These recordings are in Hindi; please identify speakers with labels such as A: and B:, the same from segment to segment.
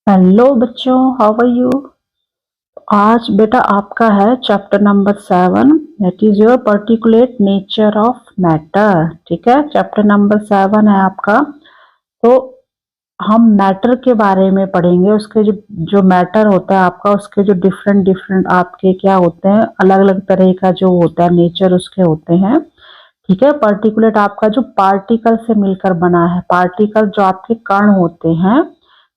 A: हेलो बच्चों, हाउ आर यू। आज बेटा आपका है chapter number 7, that is your particulate nature of matter. ठीक है, चैप्टर नंबर 7 है आपका। तो हम मैटर के बारे में पढ़ेंगे। उसके जो जो मैटर होता है आपका, उसके जो डिफरेंट डिफरेंट आपके क्या होते हैं, अलग अलग तरह का जो होता है नेचर उसके होते हैं। ठीक है, पर्टिकुलेट आपका जो पार्टिकल से मिलकर बना है, पार्टिकल जो आपके कण होते हैं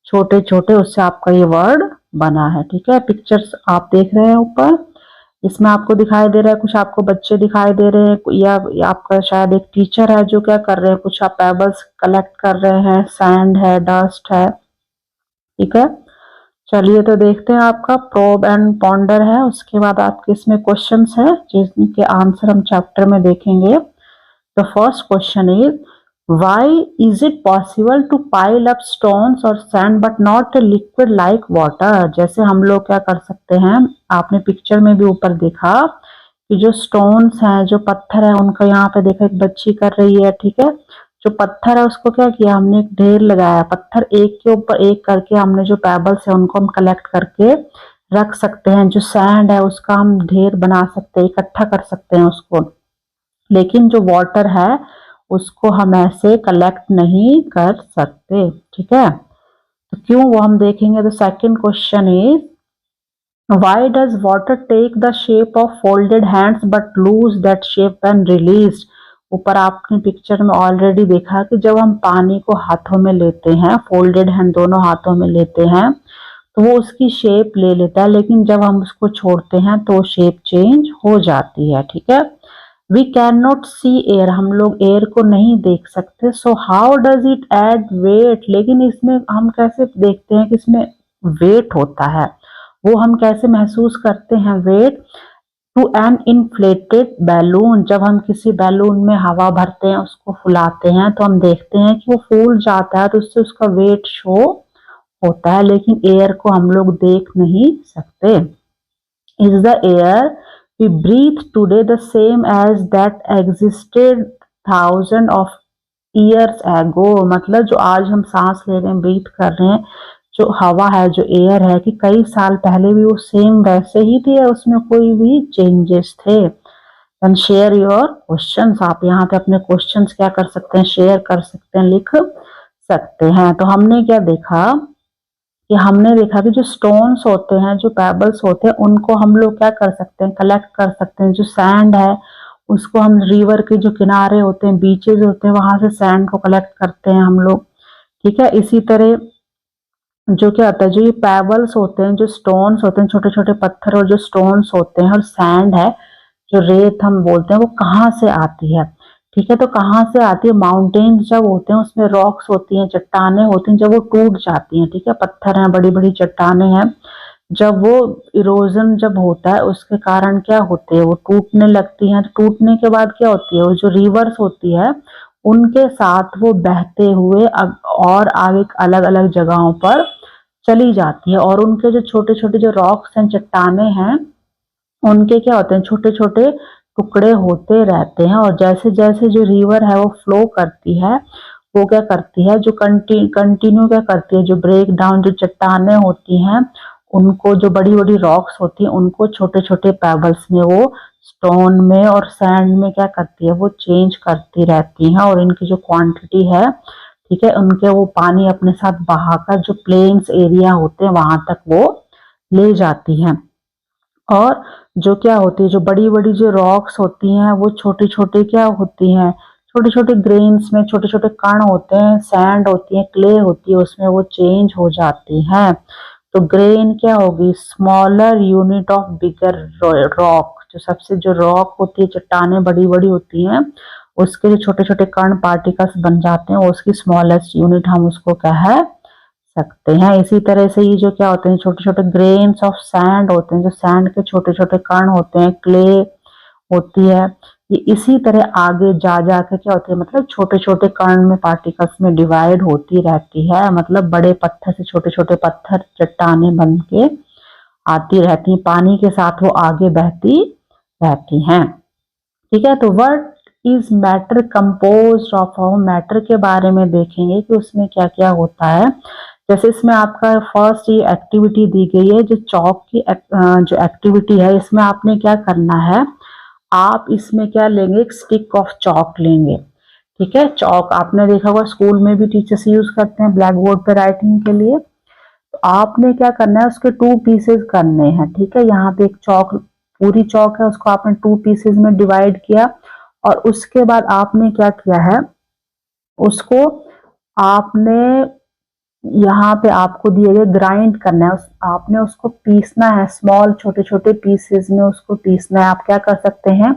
A: छोटे छोटे, उससे आपका ये वर्ड बना है। ठीक है, पिक्चर्स आप देख रहे हैं ऊपर, इसमें आपको दिखाई दे रहा है, कुछ आपको बच्चे दिखाई दे रहे हैं, या आपका शायद एक टीचर है जो क्या कर रहे हैं, कुछ आप पेबल्स कलेक्ट कर रहे हैं, सैंड है, डस्ट है। ठीक है, चलिए तो देखते हैं। आपका प्रोब एंड पॉन्डर है, उसके बाद आपके इसमें क्वेश्चंस है जिनके आंसर हम चैप्टर में देखेंगे। The first question is, why is it possible to pile up stones or sand but not a liquid like water? जैसे हम लोग क्या कर सकते हैं, आपने पिक्चर में भी ऊपर देखा कि जो स्टोन्स हैं, जो पत्थर है, उनका यहाँ पे देखा एक बच्ची कर रही है। ठीक है, जो पत्थर है उसको क्या किया हमने, एक ढेर लगाया, पत्थर एक के ऊपर एक करके हमने जो पेबल्स है उनको हम कलेक्ट करके रख सकते हैं। जो सैंड है उसका हम ढेर बना सकते हैं, इकट्ठा कर सकते हैं उसको। लेकिन जो वाटर है उसको हम ऐसे कलेक्ट नहीं कर सकते। ठीक है, तो क्यों, वो हम देखेंगे। तो second question is, why does water take the shape of folded hands but lose that shape when released. ऊपर आपने पिक्चर में ऑलरेडी देखा कि जब हम पानी को हाथों में लेते हैं, फोल्डेड हैंड दोनों हाथों में लेते हैं, तो वो उसकी शेप ले लेता है, लेकिन जब हम उसको छोड़ते हैं तो शेप चेंज हो जाती है। ठीक है, we can not see air, हम लोग एयर को नहीं देख सकते। So how does it add weight, लेकिन इसमें हम कैसे देखते हैं कि इसमें वेट होता है, वो हम कैसे महसूस करते हैं weight. To an inflated balloon, जब हम किसी बैलून में हवा भरते हैं, उसको फुलाते हैं, तो हम देखते हैं कि वो फूल जाता है, तो उससे उसका वेट शो होता है, लेकिन एयर को हम लोग देख नहीं सकते। Is the air we breathe today the same as that existed thousand of years ago, मतलब जो आज हम सांस ले रहे हैं, ब्रीथ कर रहे हैं, जो हवा है, जो एयर है, कि कई साल पहले भी वो सेम वैसे ही थी, या उसमें कोई भी चेंजेस थे। देन शेयर योर क्वेश्चंस, आप यहाँ पे अपने क्वेश्चंस क्या कर सकते हैं, शेयर कर सकते हैं, लिख सकते हैं। तो हमने क्या देखा कि हमने देखा कि जो स्टोन्स होते हैं, जो पेबल्स होते हैं, उनको हम लोग क्या कर सकते हैं, कलेक्ट कर सकते हैं। जो सैंड है उसको हम रिवर के जो किनारे होते हैं, बीचेस होते हैं, वहां से सैंड को कलेक्ट करते हैं हम लोग। ठीक है, इसी तरह जो क्या होता है, जो ये पेबल्स होते हैं, जो स्टोन्स होते हैं, छोटे छोटे पत्थर, और जो स्टोन्स होते हैं और सैंड है, जो रेत हम बोलते हैं, वो कहाँ से आती है। ठीक है, तो कहाँ से आती है, माउंटेन्स जब होते हैं उसमें रॉक्स होती हैं, चट्टाने होती हैं, जब वो टूट जाती हैं, ठीक है, पत्थर हैं, बड़ी बड़ी चट्टाने हैं, जब वो इरोजन जब होता है उसके कारण क्या होते हैं, वो टूटने लगती हैं। टूटने के बाद क्या होती है, वो जो रिवर्स होती है उनके साथ वो बहते हुए और आगे अलग अलग जगहों पर चली जाती है, और उनके जो छोटे छोटे जो रॉक्स हैं, चट्टाने हैं, उनके क्या होते हैं, छोटे छोटे टुकड़े होते रहते हैं। और जैसे जैसे जो रिवर है वो फ्लो करती है, वो क्या करती है, जो कंटिन्यू क्या करती है, जो ब्रेक डाउन, जो चट्टाने होती हैं, उनको, जो बड़ी बड़ी रॉक्स होती हैं, उनको छोटे छोटे पेबल्स में, वो स्टोन में और सैंड में क्या करती है, वो चेंज करती रहती हैं, और इनकी जो क्वांटिटी है, ठीक है, उनके वो पानी अपने साथ बहाकर जो प्लेन्स एरिया होते हैं वहां तक वो ले जाती हैं। और जो क्या होती है, जो बड़ी बड़ी जो रॉक्स होती हैं, वो छोटी छोटी क्या होती हैं, छोटे छोटे ग्रेन्स में छोटे छोटे कण होते हैं, सैंड होती है, क्ले होती है, उसमें वो चेंज हो जाती हैं। तो ग्रेन क्या होगी, smaller unit of bigger rock, जो सबसे जो रॉक होती है, चट्टाने बड़ी बड़ी होती हैं, उसके जो छोटे छोटे कण पार्टिकल्स बन जाते हैं, उसकी स्मॉलेस्ट यूनिट हम उसको कह सकते हैं। इसी तरह से ये जो क्या होते हैं, छोटे छोटे ग्रेन्स ऑफ सैंड होते हैं, जो सैंड के छोटे छोटे कण होते हैं, क्ले होती है, ये इसी तरह आगे जा जाकर क्या होती है, मतलब छोटे छोटे कण में, पार्टिकल्स में डिवाइड होती रहती है, मतलब बड़े पत्थर से छोटे छोटे पत्थर, चट्टाने बन के आती रहती हैं, पानी के साथ वो आगे बहती रहती हैं। ठीक है, तो what is matter composed of, हम मैटर के बारे में देखेंगे कि उसमें क्या क्या होता है। जैसे इसमें आपका फर्स्ट ये एक्टिविटी दी गई है, जो चौक की जो एक्टिविटी है, इसमें आपने क्या करना है, आप इसमें क्या लेंगे, एक स्टिक ऑफ चौक लेंगे। ठीक है, चौक आपने देखा होगा स्कूल में भी टीचर्स यूज करते हैं ब्लैक बोर्ड पे राइटिंग के लिए। तो आपने क्या करना है, उसके 2 पीसेस करने हैं। ठीक है, यहाँ पे एक चौक, पूरी चौक है, उसको आपने 2 पीसेस में डिवाइड किया और उसके बाद आपने क्या किया है, उसको आपने यहाँ पे आपको दिए गए ग्राइंड करना है, आपने उसको पीसना है, स्मॉल छोटे छोटे पीसेस में उसको पीसना है। आप क्या कर सकते हैं,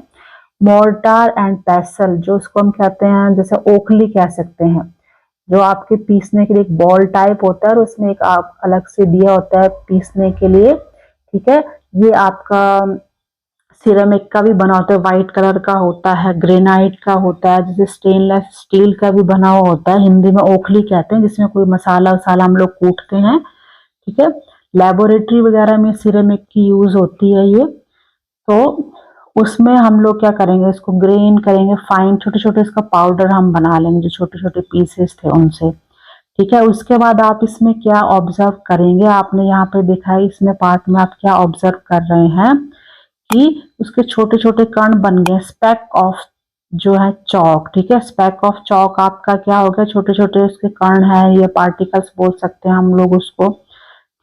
A: मोर्टार एंड पेसल, जो उसको हम कहते हैं, जैसे ओखली कह सकते हैं, जो आपके पीसने के लिए एक बॉल टाइप होता है और उसमें एक आप अलग से दिया होता है पीसने के लिए। ठीक है, ये आपका सिरेमिक का भी बना होता है, व्हाइट कलर का होता है, ग्रेनाइट का होता है, जैसे स्टेनलेस स्टील का भी बना हुआ होता है, हिंदी में ओखली कहते हैं, जिसमें कोई मसाला वसाला हम लोग कूटते हैं। ठीक है, लेबोरेटरी वगैरह में सिरेमिक की यूज होती है ये। तो उसमें हम लोग क्या करेंगे, इसको ग्रेन करेंगे फाइन, छोटे छोटे इसका पाउडर हम बना लेंगे, जो छोटे छोटे पीसेस थे उनसे। ठीक है, उसके बाद आप इसमें क्या ऑब्जर्व करेंगे, आपने यहाँ पे देखा है इसमें पार्ट में आप क्या ऑब्जर्व कर रहे हैं कि उसके छोटे छोटे कण बन गए, स्पेक ऑफ जो है चौक। ठीक है, स्पेक ऑफ चौक आपका क्या हो गया, छोटे छोटे उसके कण है, ये पार्टिकल्स बोल सकते हैं हम लोग उसको।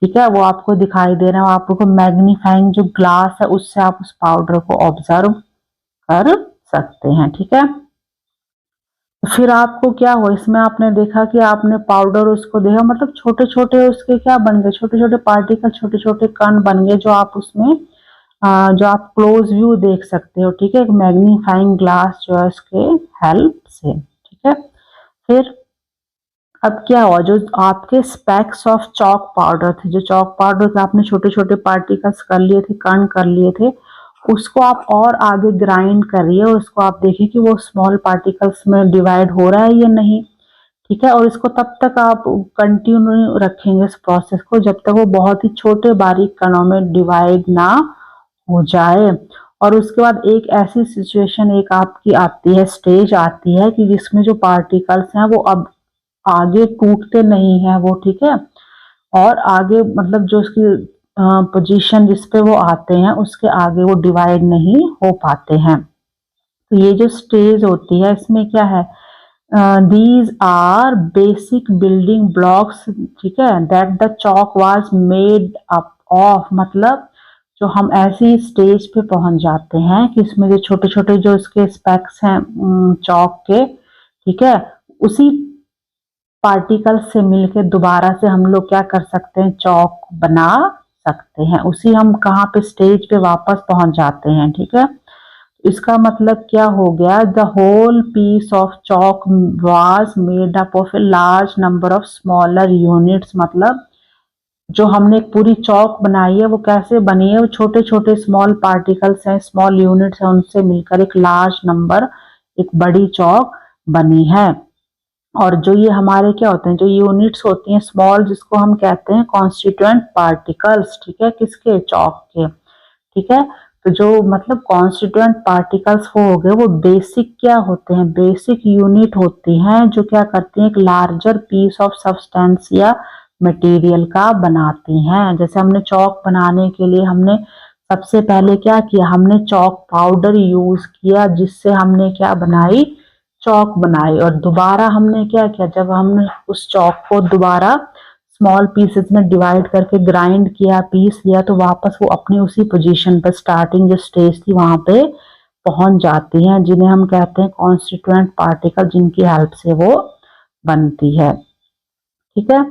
A: ठीक है, वो आपको दिखाई दे रहे हैं, आपको मैग्नीफाइंग जो ग्लास है उससे आप उस पाउडर को ऑब्जर्व कर सकते हैं। ठीक है, फिर आपको क्या हो, इसमें आपने देखा कि आपने पाउडर उसको देखा, मतलब छोटे छोटे उसके क्या बन गए, छोटे छोटे पार्टिकल, छोटे छोटे कण बन गए, जो आप उसमें जो आप क्लोज व्यू देख सकते हो। ठीक है, एक मैग्नीफाइंग ग्लास जो है उसके हेल्प से। ठीक है, फिर अब क्या हुआ, जो आपके स्पेक्स ऑफ चॉक पाउडर थे, जो चॉक पाउडर थे आपने छोटे छोटे पार्टिकल्स कर लिए थे, कण कर लिए थे, उसको आप और आगे ग्राइंड करिए, उसको आप देखिए कि वो स्मॉल पार्टिकल्स में डिवाइड हो रहा है या नहीं। ठीक है, और इसको तब तक आप कंटिन्यू रखेंगे इस प्रोसेस को, जब तक वो बहुत ही छोटे बारीक कणों में डिवाइड ना हो जाए। और उसके बाद एक ऐसी सिचुएशन एक आपकी आती है, स्टेज आती है कि जिसमें जो पार्टिकल्स हैं वो अब आगे टूटते नहीं है वो। ठीक है, और आगे मतलब जो उसकी पोजीशन जिस पे वो आते हैं उसके आगे वो डिवाइड नहीं हो पाते हैं। तो ये जो स्टेज होती है इसमें क्या है, these are basic building blocks. ठीक है, that the chalk was made up of, मतलब जो हम ऐसी स्टेज पे पहुंच जाते हैं कि इसमें जो छोटे छोटे जो इसके स्पेक्स हैं चॉक के, ठीक है, उसी पार्टिकल से मिलके दोबारा से हम लोग क्या कर सकते हैं, चॉक बना सकते हैं। उसी हम कहाँ पे स्टेज पे वापस पहुंच जाते हैं। ठीक है, इसका मतलब क्या हो गया, the whole piece of chalk was made up of a large number of smaller units, मतलब जो हमने एक पूरी चौक बनाई है वो कैसे बनी है, वो छोटे छोटे स्मॉल पार्टिकल्स हैं, स्मॉल यूनिट्स हैं, उनसे मिलकर एक लार्ज नंबर, एक बड़ी चौक बनी है। और जो ये हमारे क्या होते हैं, जो यूनिट्स होती हैं स्मॉल, जिसको हम कहते हैं कॉन्स्टिट्यूएंट पार्टिकल्स। ठीक है, किसके, चौक के। ठीक है, तो जो मतलब कॉन्स्टिट्यूएंट पार्टिकल्स वो हो गए, वो बेसिक क्या होते हैं, बेसिक यूनिट होती हैं, जो क्या करती हैं, एक लार्जर पीस ऑफ सब्सटेंस या मटेरियल का बनाती हैं। जैसे हमने चौक बनाने के लिए हमने सबसे पहले क्या किया, हमने चौक पाउडर यूज किया, जिससे हमने क्या बनाई, चौक बनाई। और दोबारा हमने क्या किया, जब हमने उस चौक को दोबारा स्मॉल पीसेस में डिवाइड करके ग्राइंड किया, पीस लिया, तो वापस वो अपनी उसी पोजीशन पर स्टार्टिंग जो स्टेज थी वहां पे पहुंच जाती हैं, जिन्हें हम कहते हैं कॉन्स्टिट्यूएंट पार्टिकल, जिनकी हेल्प से वो बनती है। ठीक है,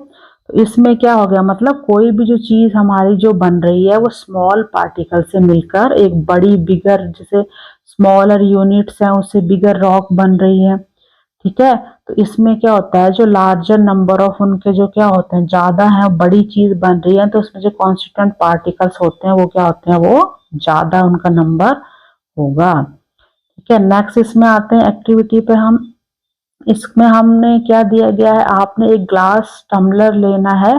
A: तो इसमें क्या हो गया, मतलब कोई भी जो चीज हमारी जो बन रही है वो स्मॉल पार्टिकल से मिलकर एक बड़ी बिगर, जैसे स्मॉलर यूनिट्स हैं उससे बिगर रॉक बन रही है। ठीक है, तो इसमें क्या होता है, जो लार्जर नंबर ऑफ उनके जो क्या होते हैं, ज्यादा है, बड़ी चीज बन रही है, तो उसमें जो कॉन्स्टिट्यूएंट पार्टिकल्स होते हैं वो क्या होते हैं, वो ज्यादा उनका नंबर होगा। ठीक है, नेक्स्ट इसमें आते हैं एक्टिविटी पे हम। इसमें हमने क्या दिया गया है, आपने एक ग्लास टम्बलर लेना है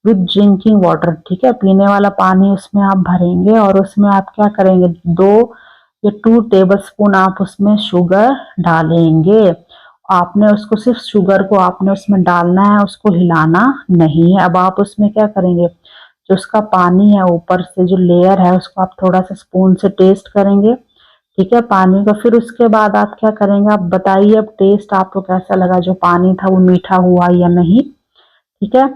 A: विद ड्रिंकिंग वाटर। ठीक है, पीने वाला पानी उसमें आप भरेंगे और उसमें आप क्या करेंगे, 2 या 2 टेबल स्पून आप उसमें शुगर डालेंगे। आपने उसको सिर्फ शुगर को आपने उसमें डालना है, उसको हिलाना नहीं है। अब आप उसमें क्या करेंगे, जो उसका पानी है ऊपर से जो लेयर है उसको आप थोड़ा सा स्पून से टेस्ट करेंगे, ठीक है, पानी को। फिर उसके बाद आप क्या करेंगे, आप बताइए अब टेस्ट आपको कैसा लगा, जो पानी था वो मीठा हुआ या नहीं, ठीक है।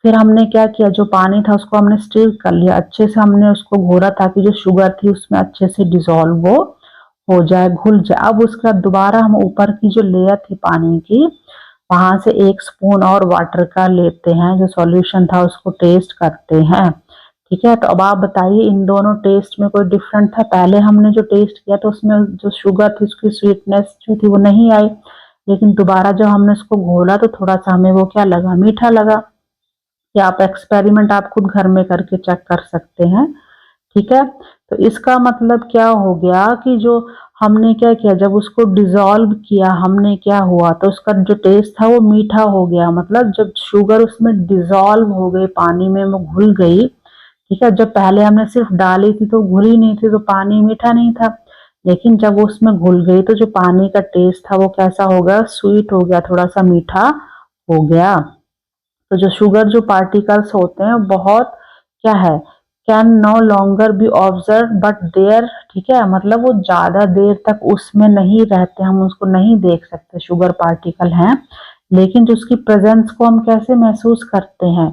A: फिर हमने क्या किया, जो पानी था उसको हमने स्टीर कर लिया अच्छे से, हमने उसको घोरा ताकि जो शुगर थी उसमें अच्छे से डिजोल्व हो जाए, घुल जाए। अब उसके बाद दोबारा हम ऊपर की जो लेयर थी पानी की, वहां से 1 स्पून और वाटर का लेते हैं, जो सॉल्यूशन था उसको टेस्ट करते हैं, ठीक है। तो अब आप बताइए इन दोनों टेस्ट में कोई डिफरेंट था? पहले हमने जो टेस्ट किया तो उसमें जो शुगर थी उसकी स्वीटनेस जो थी वो नहीं आई, लेकिन दोबारा जब हमने उसको घोला तो थोड़ा सा हमें वो क्या लगा, मीठा लगा। या आप एक्सपेरिमेंट आप खुद घर में करके चेक कर सकते हैं, ठीक है। तो इसका मतलब क्या हो गया कि जो हमने क्या किया, जब उसको डिसॉल्व किया हमने, क्या हुआ, तो उसका जो टेस्ट था वो मीठा हो गया। मतलब जब शुगर उसमें डिसॉल्व हो गई पानी में, वो घुल गई, ठीक है। जब पहले हमने सिर्फ डाली थी तो घुली नहीं थी, तो पानी मीठा नहीं था, लेकिन जब वो उसमें घुल गई तो जो पानी का टेस्ट था वो कैसा हो गया, स्वीट हो गया, थोड़ा सा मीठा हो गया। तो जो शुगर जो पार्टिकल्स होते हैं बहुत क्या है, can no longer be observe but there, ठीक है, मतलब वो ज्यादा देर तक उसमें नहीं रहते, हम उसको नहीं देख सकते, शुगर पार्टिकल हैं, लेकिन जो उसकी प्रेजेंस को हम कैसे महसूस करते हैं,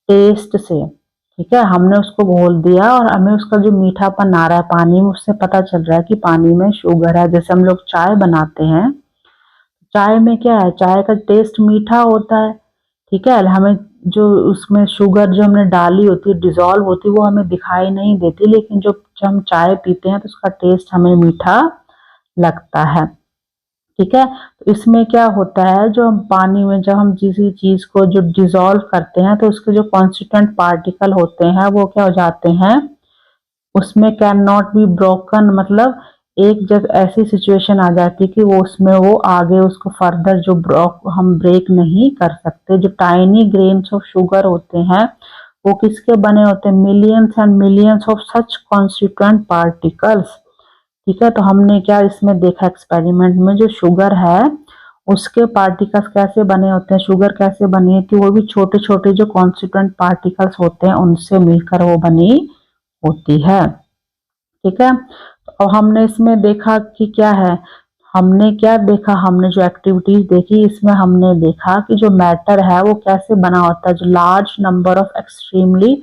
A: टेस्ट से, ठीक है। हमने उसको घोल दिया और हमें उसका जो मीठापन आ रहा है पानी में, उससे पता चल रहा है कि पानी में शुगर है। जैसे हम लोग चाय बनाते हैं, चाय में क्या है, चाय का टेस्ट मीठा होता है, ठीक है। हमें जो उसमें शुगर जो हमने डाली होती है डिजॉल्व होती है वो हमें दिखाई नहीं देती, लेकिन जो जब हम चाय पीते हैं तो उसका टेस्ट हमें मीठा लगता है, ठीक है। तो इसमें क्या होता है, जो हम पानी में जब हम किसी चीज को जो डिजॉल्व करते हैं तो उसके जो कॉन्स्टिट्यूएंट पार्टिकल होते हैं वो क्या हो जाते हैं, उसमें कैन नॉट बी ब्रोकन, मतलब एक जब ऐसी सिचुएशन आ जाती है कि वो उसमें वो आगे उसको फर्दर जो हम ब्रेक नहीं कर सकते। जो टाइनी ग्रेन्स ऑफ शुगर होते हैं वो किसके बने होते हैं, millions and millions of such constituent particles, ठीक है। तो हमने क्या इसमें देखा एक्सपेरिमेंट में, जो शुगर है उसके पार्टिकल्स कैसे बने होते हैं, शुगर कैसे बनी है कि वो भी छोटे छोटे जो कॉन्स्टिट्यूएंट पार्टिकल्स होते हैं उनसे मिलकर वो बनी होती है, ठीक है। और हमने इसमें देखा कि क्या है, हमने क्या देखा, हमने जो एक्टिविटीज देखी इसमें हमने देखा कि जो मैटर है वो कैसे बना होता है, जो लार्ज नंबर ऑफ एक्सट्रीमली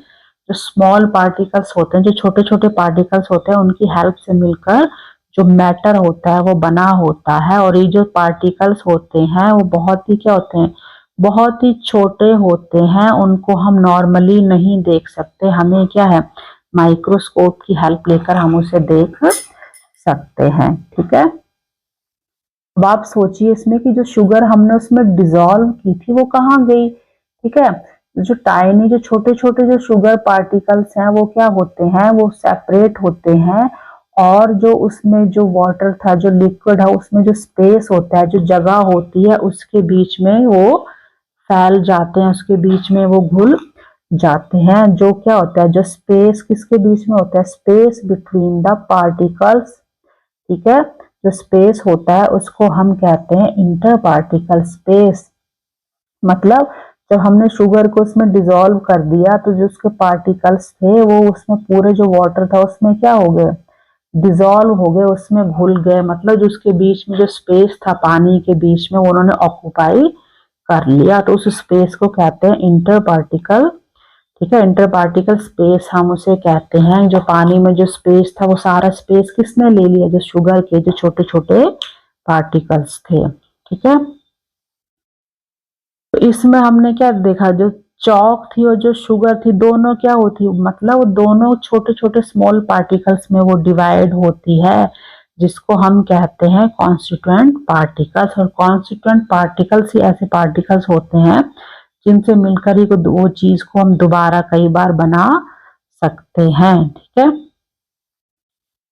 A: जो स्मॉल पार्टिकल्स होते हैं, जो छोटे छोटे पार्टिकल्स होते हैं, उनकी हेल्प से मिलकर जो मैटर होता है वो बना होता है। और ये जो पार्टिकल्स होते हैं वो बहुत ही क्या होते हैं, बहुत ही छोटे होते हैं, उनको हम नॉर्मली नहीं देख सकते, हमें क्या है माइक्रोस्कोप की हेल्प लेकर हम उसे देख सकते हैं, ठीक है। अब आप सोचिए इसमें कि जो शुगर हमने उसमें डिसॉल्व की थी वो कहाँ गई, ठीक है। जो टाइनी जो छोटे छोटे जो शुगर पार्टिकल्स हैं वो क्या होते हैं, वो सेपरेट होते हैं, और जो उसमें जो वाटर था जो लिक्विड है उसमें जो स्पेस होता है, जो जगह होती है उसके बीच में वो फैल जाते हैं, उसके बीच में वो घुल जाते हैं। जो क्या होता है, जो स्पेस किसके बीच में होता है, स्पेस बिटवीन द पार्टिकल्स, ठीक है। जो स्पेस होता है उसको हम कहते हैं इंटर पार्टिकल स्पेस। मतलब जब हमने शुगर को उसमें डिसॉल्व कर दिया तो जो उसके पार्टिकल्स थे वो उसमें पूरे जो वाटर था उसमें क्या हो गए, डिसॉल्व हो गए, उसमें घुल गए। मतलब जो उसके बीच में जो स्पेस था पानी के बीच में वो उन्होंने ऑक्यूपाई कर लिया, तो उस स्पेस को कहते हैं इंटर पार्टिकल, ठीक है। इंटर पार्टिकल स्पेस हम उसे कहते हैं। जो पानी में जो स्पेस था वो सारा स्पेस किसने ले लिया, जो शुगर के जो छोटे छोटे पार्टिकल्स थे, ठीक है। तो इसमें हमने क्या देखा, जो चौक थी और जो शुगर थी दोनों क्या होती, मतलब दोनों छोटे छोटे स्मॉल पार्टिकल्स में वो डिवाइड होती है, जिसको हम कहते हैं कॉन्स्टिट्यूएंट पार्टिकल्स। और कॉन्स्टिट्यूएंट पार्टिकल्स ही ऐसे पार्टिकल्स होते हैं जिनसे मिलकर ही वो चीज को हम दोबारा कई बार बना सकते हैं, ठीक है।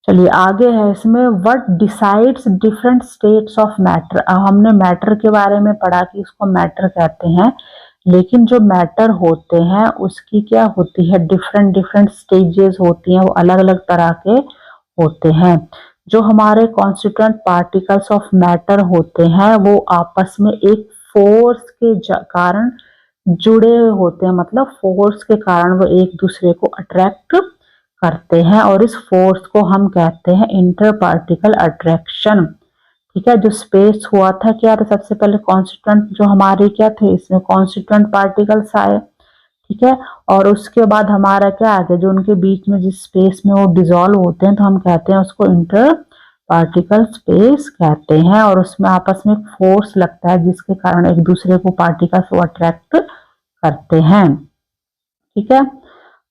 A: चलिए आगे है इसमें, what decides different states of matter. हमने मैटर के बारे में पढ़ा कि इसको मैटर कहते हैं, लेकिन जो मैटर होते हैं उसकी क्या होती है, डिफरेंट डिफरेंट स्टेजेस होती हैं, वो अलग अलग तरह के होते हैं। जो हमारे कॉन्स्टिट्यूएंट पार्टिकल्स ऑफ मैटर होते हैं वो आपस में एक फोर्स के कारण जुड़े हुए होते हैं, मतलब फोर्स के कारण वो एक दूसरे को अट्रैक्ट करते हैं और इस फोर्स को हम कहते हैं इंटर पार्टिकल अट्रैक्शन। ठीक है, जो स्पेस हुआ था क्या था, सबसे पहले कॉन्स्टिट्यूएंट जो हमारे क्या थे, इसमें कॉन्स्टिट्यूएंट पार्टिकल्स आए। ठीक है, और उसके बाद हमारा क्या आ गया, जो उनके बीच में जिस स्पेस में वो डिसॉल्व होते हैं तो हम कहते हैं उसको इंटर पार्टिकल स्पेस कहते हैं, और उसमें आपस में फोर्स लगता है जिसके कारण एक दूसरे को पार्टिकल्स वो अट्रैक्ट करते हैं। ठीक है,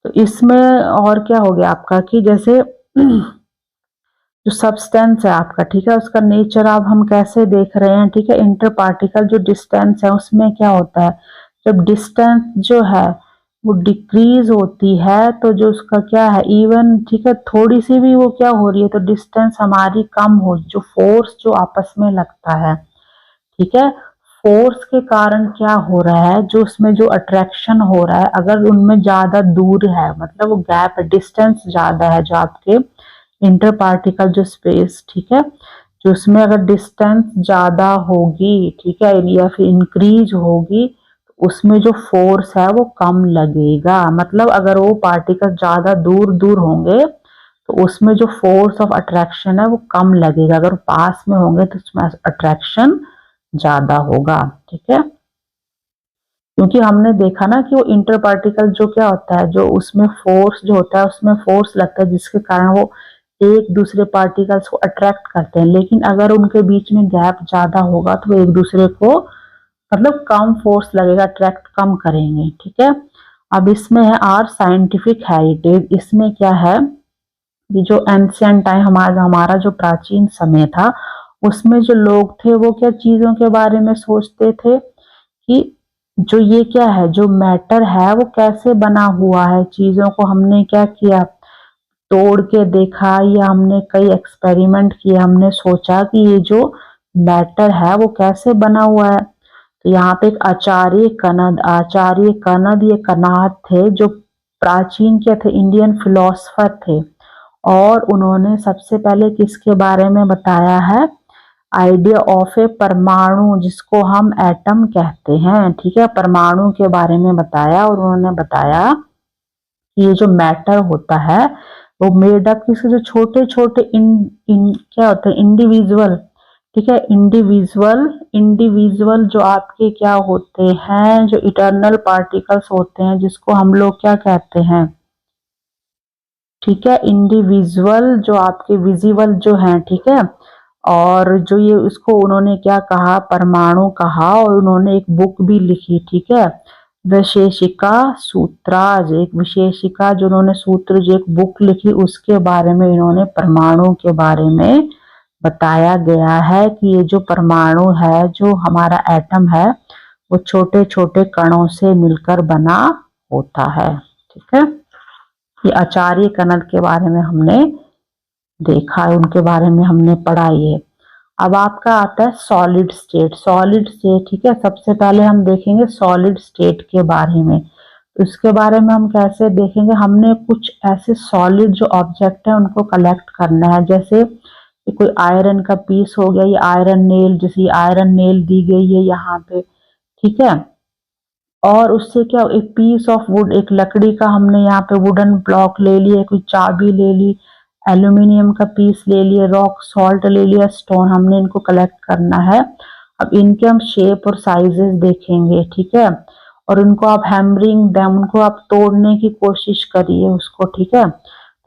A: तो इसमें और क्या हो गया आपका कि जैसे जो सब्सटेंस है आपका, ठीक है, उसका नेचर अब हम कैसे देख रहे हैं। ठीक है, इंटर पार्टिकल जो डिस्टेंस है उसमें क्या होता है, जब डिस्टेंस जो है वो डिक्रीज होती है तो जो उसका क्या है इवन, ठीक है, थोड़ी सी भी वो क्या हो रही है तो डिस्टेंस हमारी कम हो, जो फोर्स जो आपस में लगता है। ठीक है, फोर्स के कारण क्या हो रहा है, जो उसमें जो अट्रैक्शन हो रहा है अगर उनमें ज्यादा दूर है, मतलब वो गैप डिस्टेंस ज्यादा है जो आपके इंटर पार्टिकल जो स्पेस, ठीक है, जो उसमें अगर डिस्टेंस ज्यादा होगी, ठीक है, या फिर इंक्रीज होगी तो उसमें जो फोर्स है वो कम लगेगा। मतलब अगर वो पार्टिकल ज्यादा दूर दूर होंगे तो उसमें जो फोर्स ऑफ अट्रैक्शन है वो कम लगेगा, अगर पास में होंगे तो उसमें अट्रैक्शन ज्यादा होगा। ठीक है, क्योंकि हमने देखा ना कि वो इंटर पार्टिकल जो क्या होता है, जो उसमें फोर्स जो होता है उसमें फोर्स लगता है जिसके कारण वो एक दूसरे पार्टिकल्स को अट्रैक्ट करते हैं, लेकिन अगर उनके बीच में गैप ज्यादा होगा तो वो एक दूसरे को मतलब कम फोर्स लगेगा, अट्रैक्ट कम करेंगे। ठीक है, अब इसमें है आर साइंटिफिक हेरिटेज। इसमें क्या है कि जो एंशियंट टाइम हमारा जो प्राचीन समय था उसमें जो लोग थे वो क्या चीजों के बारे में सोचते थे कि जो ये क्या है, जो मैटर है वो कैसे बना हुआ है, चीजों को हमने क्या किया तोड़ के देखा या हमने कई एक्सपेरिमेंट किए, हमने सोचा कि ये जो मैटर है वो कैसे बना हुआ है। तो यहाँ पे एक आचार्य कनद ये कनाद थे जो प्राचीन क्या थे, इंडियन फिलोसफर थे, और उन्होंने सबसे पहले किसके बारे में बताया है, आइडिया ऑफ ए परमाणु, जिसको हम एटम कहते हैं। ठीक है, परमाणु के बारे में बताया, और उन्होंने बताया कि ये जो मैटर होता है वो मेड अप किसी जो छोटे छोटे क्या होते हैं इंडिविजुअल। ठीक है, इंडिविजुअल जो आपके क्या होते हैं, जो इटर्नल पार्टिकल्स होते हैं जिसको हम लोग क्या कहते हैं। ठीक है, इंडिविजुअल जो आपके विजिबल जो हैं, ठीक है, और जो ये उसको उन्होंने क्या कहा, परमाणु कहा, और उन्होंने एक बुक भी लिखी। ठीक है, विशेषिका सूत्राज, एक विशेषिका जो उन्होंने सूत्र जो एक बुक लिखी उसके बारे में इन्होंने परमाणु के बारे में बताया गया है कि ये जो परमाणु है, जो हमारा एटम है वो छोटे छोटे कणों से मिलकर बना होता है। ठीक है, ये आचार्य कनद के बारे में हमने देखा है, उनके बारे में हमने पढ़ा है। अब आपका आता है सॉलिड स्टेट। सॉलिड स्टेट, ठीक है, सबसे पहले हम देखेंगे सॉलिड स्टेट के बारे में। उसके बारे में हम कैसे देखेंगे, हमने कुछ ऐसे सॉलिड जो ऑब्जेक्ट है उनको कलेक्ट करना है, जैसे कोई आयरन का पीस हो गया, ये आयरन नेल, जैसे आयरन नेल दी गई है यहाँ पे। ठीक है, और उससे क्या एक पीस ऑफ वुड, एक लकड़ी का हमने यहाँ पे वुडन ब्लॉक ले लिया, कोई चाबी ले ली, एल्यूमिनियम का पीस ले लिया, रॉक सॉल्ट ले लिया, स्टोन, हमने इनको कलेक्ट करना है। अब इनके हम शेप और साइजेस देखेंगे। ठीक है, और उनको आप हैमरिंग देम, उनको आप तोड़ने की कोशिश करिए उसको। ठीक है,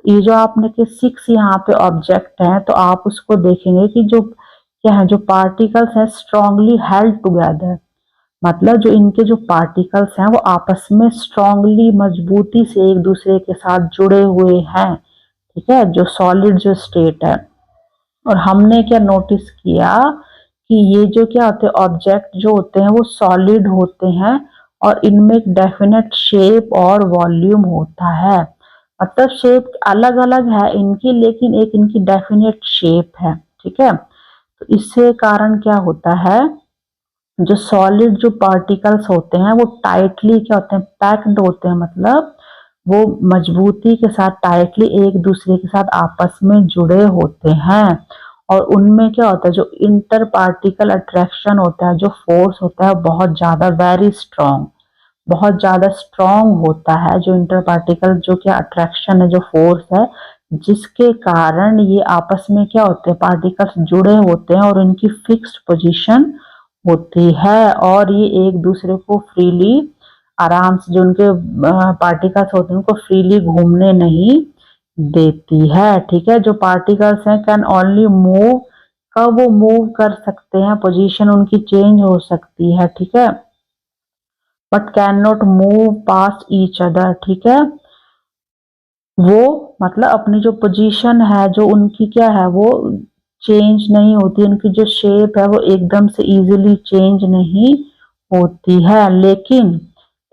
A: ये जो आपने के 6 यहाँ पे ऑब्जेक्ट हैं तो आप उसको देखेंगे कि जो क्या है, जो पार्टिकल्स है स्ट्रांगली हेल्ड टुगेदर, मतलब जो इनके जो पार्टिकल्स हैं वो आपस में स्ट्रांगली मजबूती से एक दूसरे के साथ जुड़े हुए हैं। ठीक है, जो सॉलिड जो स्टेट है। और हमने क्या नोटिस किया कि ये जो क्या होते हैं ऑब्जेक्ट जो होते हैं वो सॉलिड होते हैं और इनमें एक डेफिनेट शेप और वॉल्यूम होता है, मतलब शेप अलग अलग है इनकी लेकिन एक इनकी डेफिनेट शेप है। ठीक है, तो इससे कारण क्या होता है, जो सॉलिड जो पार्टिकल्स होते हैं वो टाइटली क्या होते हैं पैक्ड होते हैं, मतलब वो मजबूती के साथ टाइटली एक दूसरे के साथ आपस में जुड़े होते हैं। और उनमें क्या होता है, जो इंटर पार्टिकल अट्रैक्शन होता है, जो फोर्स होता है, बहुत ज्यादा वेरी स्ट्रॉन्ग, बहुत ज्यादा स्ट्रॉन्ग होता है। जो इंटर पार्टिकल जो क्या अट्रैक्शन है, जो फोर्स है, जिसके कारण ये आपस में क्या होते हैं, पार्टिकल्स जुड़े होते हैं और इनकी फिक्स्ड पोजीशन होती है और ये एक दूसरे को फ्रीली, आराम से, जो उनके पार्टिकल्स होते हैं उनको फ्रीली घूमने नहीं देती है। ठीक है, जो पार्टिकल्स हैं कैन ओनली मूव, कब वो मूव कर सकते हैं, पोजीशन उनकी चेंज हो सकती है, ठीक है, but can not move pass each other. ठीक है, वो मतलब अपनी जो पोजीशन है, जो उनकी क्या है, वो चेंज नहीं होती, उनकी जो शेप है वो एकदम से इजीली चेंज नहीं होती है। लेकिन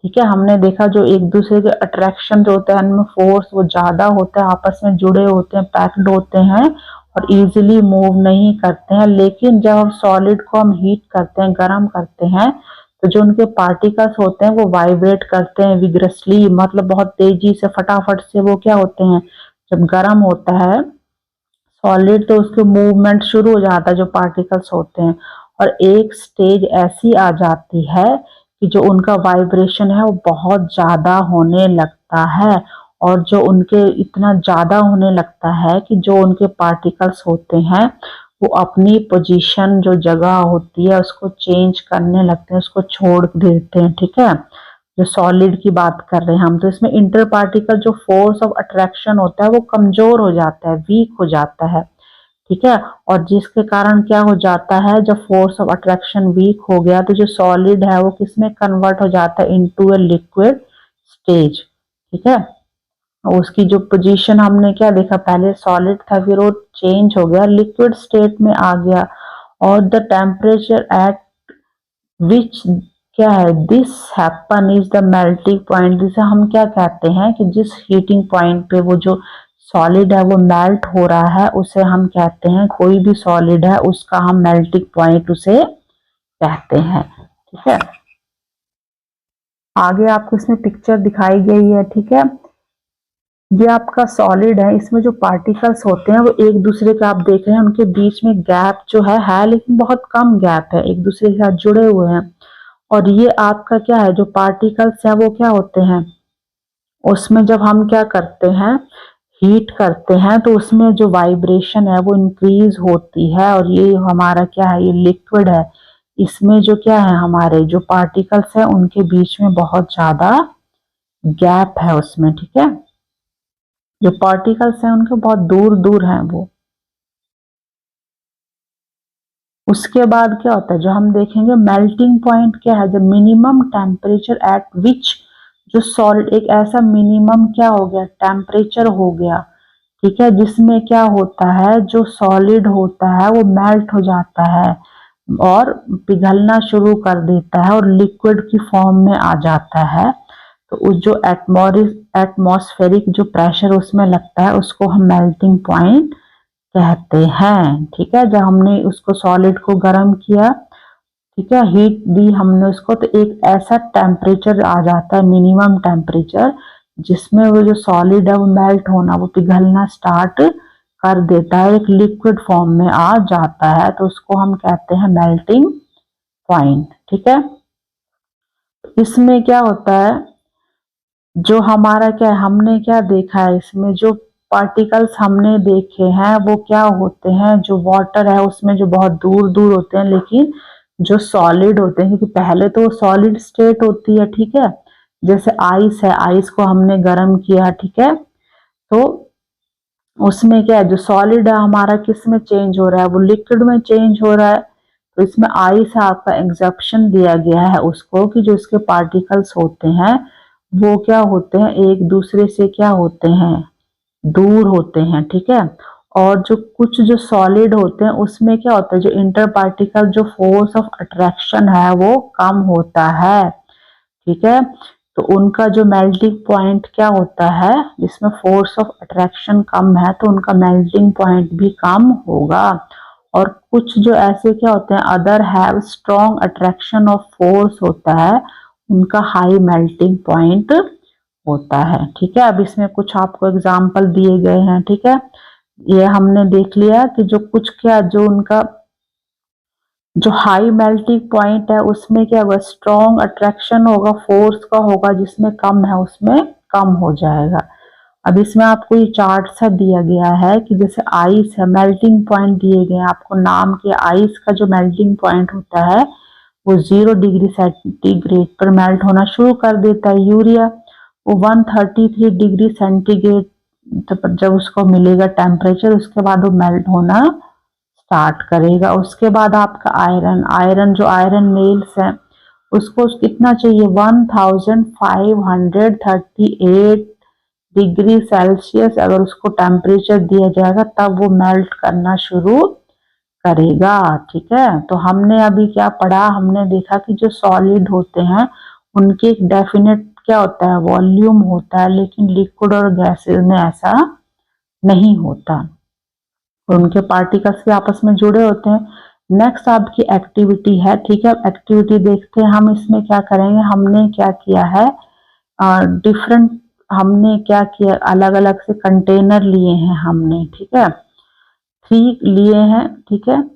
A: ठीक है, हमने देखा जो एक दूसरे के अट्रैक्शन जो होता है, उनमें फोर्स वो ज्यादा होता है, आपस में जुड़े होते हैं, पैक्ड होते हैं और इजीली मूव नहीं करते हैं। लेकिन जब हम सॉलिड को हम हीट करते हैं, गर्म करते हैं, तो जो उनके पार्टिकल्स होते हैं वो वाइब्रेट करते हैं विग्रसली, मतलब बहुत तेजी से, फटाफट से वो क्या होते हैं, जब गर्म होता है सॉलिड तो उसके मूवमेंट शुरू हो जाता है जो पार्टिकल्स होते हैं, और एक स्टेज ऐसी आ जाती है कि जो उनका वाइब्रेशन है वो बहुत ज्यादा होने लगता है। और जो उनके इतना ज्यादा होने लगता है कि जो उनके पार्टिकल्स होते हैं वो अपनी पोजीशन, जो जगह होती है, उसको चेंज करने लगते हैं, उसको छोड़ देते हैं। ठीक है, जो सॉलिड की बात कर रहे हैं हम, तो इसमें इंटर पार्टिकल जो फोर्स ऑफ अट्रैक्शन होता है वो कमजोर हो जाता है, वीक हो जाता है। ठीक है, और जिसके कारण क्या हो जाता है, जब फोर्स ऑफ अट्रैक्शन वीक हो गया तो जो सॉलिड है वो किसमें कन्वर्ट हो जाता है, इनटू ए लिक्विड स्टेज। ठीक है, उसकी जो पोजीशन हमने क्या देखा, पहले सॉलिड था, फिर वो चेंज हो गया, लिक्विड स्टेट में आ गया। और द टेम्परेचर एट विच क्या है, this happen is the melting point. जिसे हम क्या कहते हैं कि जिस हीटिंग पॉइंट पे वो जो सॉलिड है वो मेल्ट हो रहा है, उसे हम कहते हैं, कोई भी सॉलिड है उसका हम मेल्टिंग पॉइंट उसे कहते हैं। ठीक है, आगे आपको इसमें पिक्चर दिखाई गई है। ठीक है, ये आपका सॉलिड है, इसमें जो पार्टिकल्स होते हैं वो एक दूसरे के, आप देख रहे हैं उनके बीच में गैप जो है लेकिन बहुत कम गैप है, एक दूसरे के साथ जुड़े हुए हैं। और ये आपका क्या है, जो पार्टिकल्स है वो क्या होते हैं, उसमें जब हम क्या करते हैं, हीट करते हैं, तो उसमें जो वाइब्रेशन है वो इंक्रीज होती है। और ये हमारा क्या है, ये लिक्विड है, इसमें जो क्या है, हमारे जो पार्टिकल्स है उनके बीच में बहुत ज्यादा गैप है उसमें। ठीक है, जो पार्टिकल्स हैं उनके बहुत दूर दूर हैं वो। उसके बाद क्या होता है, जो हम देखेंगे मेल्टिंग पॉइंट क्या है, जो मिनिमम टेम्परेचर एट विच, जो सॉलिड, एक ऐसा मिनिमम क्या हो गया, टेम्परेचर हो गया, ठीक है, जिसमें क्या होता है, जो सॉलिड होता है वो मेल्ट हो जाता है और पिघलना शुरू कर देता है और लिक्विड की फॉर्म में आ जाता है। तो उस जो एटमॉस्फेरिक जो प्रेशर उसमें लगता है उसको हम मेल्टिंग पॉइंट कहते हैं। ठीक है, जब हमने उसको सॉलिड को गर्म किया, ठीक है, हीट दी हमने उसको, तो एक ऐसा टेम्परेचर आ जाता है, मिनिमम टेम्परेचर, जिसमें वो जो सॉलिड है वो मेल्ट होना, वो पिघलना स्टार्ट कर देता है, एक लिक्विड फॉर्म में आ जाता है, तो उसको हम कहते हैं मेल्टिंग पॉइंट। ठीक है, इसमें क्या होता है, जो हमारा क्या है, हमने क्या देखा है, इसमें जो पार्टिकल्स हमने देखे हैं वो क्या होते हैं, जो वाटर है उसमें जो बहुत दूर दूर होते हैं, लेकिन जो सॉलिड होते हैं, क्योंकि पहले तो वो सॉलिड स्टेट होती है। ठीक है, जैसे आइस है, आइस को हमने गर्म किया, ठीक है, तो उसमें क्या है, जो सॉलिड है हमारा किस में चेंज हो रहा है, वो लिक्विड में चेंज हो रहा है। तो इसमें आइस आपका एग्जेप्शन दिया गया है उसको, कि जो इसके पार्टिकल्स होते हैं वो क्या होते हैं, एक दूसरे से क्या होते हैं, दूर होते हैं। ठीक है, और जो कुछ जो सॉलिड होते हैं उसमें क्या होता है, जो इंटर पार्टिकल जो फोर्स ऑफ अट्रैक्शन है वो कम होता है। ठीक है, तो उनका जो मेल्टिंग पॉइंट क्या होता है, जिसमें फोर्स ऑफ अट्रैक्शन कम है तो उनका मेल्टिंग पॉइंट भी कम होगा। और कुछ जो ऐसे क्या होते हैं, other have strong attraction of force होता है, उनका हाई मेल्टिंग पॉइंट होता है। ठीक है, अब इसमें कुछ आपको एग्जाम्पल दिए गए हैं। ठीक है, ये हमने देख लिया कि जो कुछ क्या जो उनका जो हाई मेल्टिंग पॉइंट है उसमें क्या होगा, स्ट्रॉन्ग अट्रैक्शन होगा, फोर्स का होगा, जिसमें कम है उसमें कम हो जाएगा। अब इसमें आपको ये चार्ट सा दिया गया है कि जैसे आइस है, मेल्टिंग पॉइंट दिए गए हैं आपको नाम के। आइस का जो मेल्टिंग पॉइंट होता है वो 0 डिग्री सेंटीग्रेड पर मेल्ट होना शुरू कर देता है। यूरिया वो 133 डिग्री सेंटीग्रेड जब उसको मिलेगा टेम्परेचर, उसके बाद वो मेल्ट होना स्टार्ट करेगा। उसके बाद आपका आयरन, आयरन जो आयरन नेल्स है उसको कितना चाहिए, 1538 डिग्री सेल्सियस अगर उसको टेम्परेचर दिया जाएगा तब वो मेल्ट करना शुरू करेगा। ठीक है, तो हमने अभी क्या पढ़ा, हमने देखा कि जो सॉलिड होते हैं उनके एक डेफिनेट क्या होता है, वॉल्यूम होता है, लेकिन लिक्विड और गैसेस में ऐसा नहीं होता, उनके पार्टिकल्स भी आपस में जुड़े होते हैं। नेक्स्ट आपकी एक्टिविटी है। ठीक है, एक्टिविटी देखते हैं हम इसमें क्या करेंगे। हमने क्या किया है, डिफरेंट हमने क्या किया, अलग अलग से कंटेनर लिए हैं हमने। ठीक है, 3 लिए हैं। ठीक है,